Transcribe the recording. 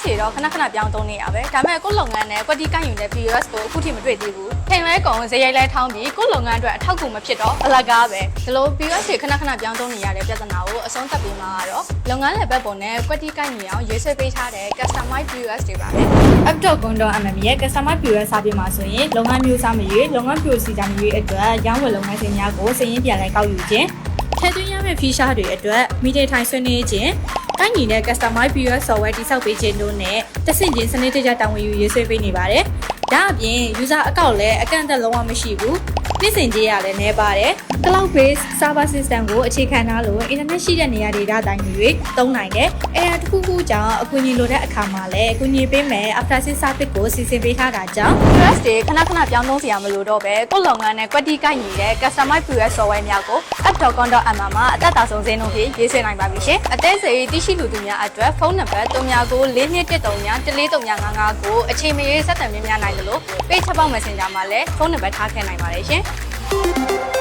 တွေတော့ခဏခဏပြောင်းသုံးနေရပဲဒါပေမဲ့ကိုယ့်လုပ်ငန်းနဲ့ကွက်တီကိုင်ယူတဲ့ POS ကိုအခုထိမတွေ့သေးဘူးထင်လဲကောင်ဇေယိုက်လဲထောင်းပြီးကိုယ့်လုပ်ငန်းအတွက်အထောက်အကူမဖြစ်တော့အလကားပဲဒီလို POS တွေခဏခဏပြောင်းသုံးနေရတဲ့ပြဿနာကိုအဆုံးသတ်ပြီးမှကတော့လုပ်ငန်းလည်းဘက်ပုံနဲ့ကွက်တီကိုင်ယူအောင်ရွေးဆွဲပေးထားတဲ့ customize POS တွေပါပဲ app.com.mm ရဲ့ customer POS စာပြင်မှာဆိုရင်လုပ်ငန်းမျိုးစားမရွေးလုပ်ငန်း procedure မရွေးအတွက်ရောင်းဝယ်လုပ်ငန်းစဉ်များကိုစာရင်းပြန်လည်ကောက်ယူခြင်းထည့်သွင်းရမယ့် feature တွေအတွက် meeting ထိုင်ဆွေးနွေးခြင်းကိုင်ညီတဲ့ customer POS software တိစောက်ပေးခြင်းတို့နဲ့တဆင့်ချင်းစနစ်တကျတာဝန်ယူရေးဆွဲပေးနေပါတယ်။ဒါအပြင် user account လည်းအကန့်အသတ်လုံးဝမရှိဘူး။နေ့စဉ်ကြေးရလည်းနည်းပါတယ်။ cloud based server system ကိုအခြေခံထားလို့ internet ရှိတဲ့နေရာဒေသတိုင်းတွေသုံးနိုင်တယ်။အဲဒါတစ်ခုခုကြောင့်အကူအညီလိုတဲ့အခါမှာလည်းအကူအညီပေးမယ် after sales service ကိုစီစဉ်ပေးထားတာကြောင့် POS တွေခဏခဏပြောင်းသုံးစရာမလိုတော့ပဲကိုယ့်လုပ်ငန်းနဲ့ကွက်တီကိုင်ညီတဲ့ customize POS software များကို app.com.mm မှာအသက်တာဆုံးဈေးနှုန်းဖြင့်ရေးဆွဲနိုင်ပါပြီရှင်။အသေးစိတ်သိရှိလူသူများအတွက်ဖုန်းနံပါတ်3992134355ကိုအချိန်မရွေးဆက်သွယ်မြင်များနိုင်တယ်လို့ page ပေါက် Messenger မှာလည်းဖုန်းနံပါတ်ထားခဲ့နိုင်ပါတယ်ရှင်။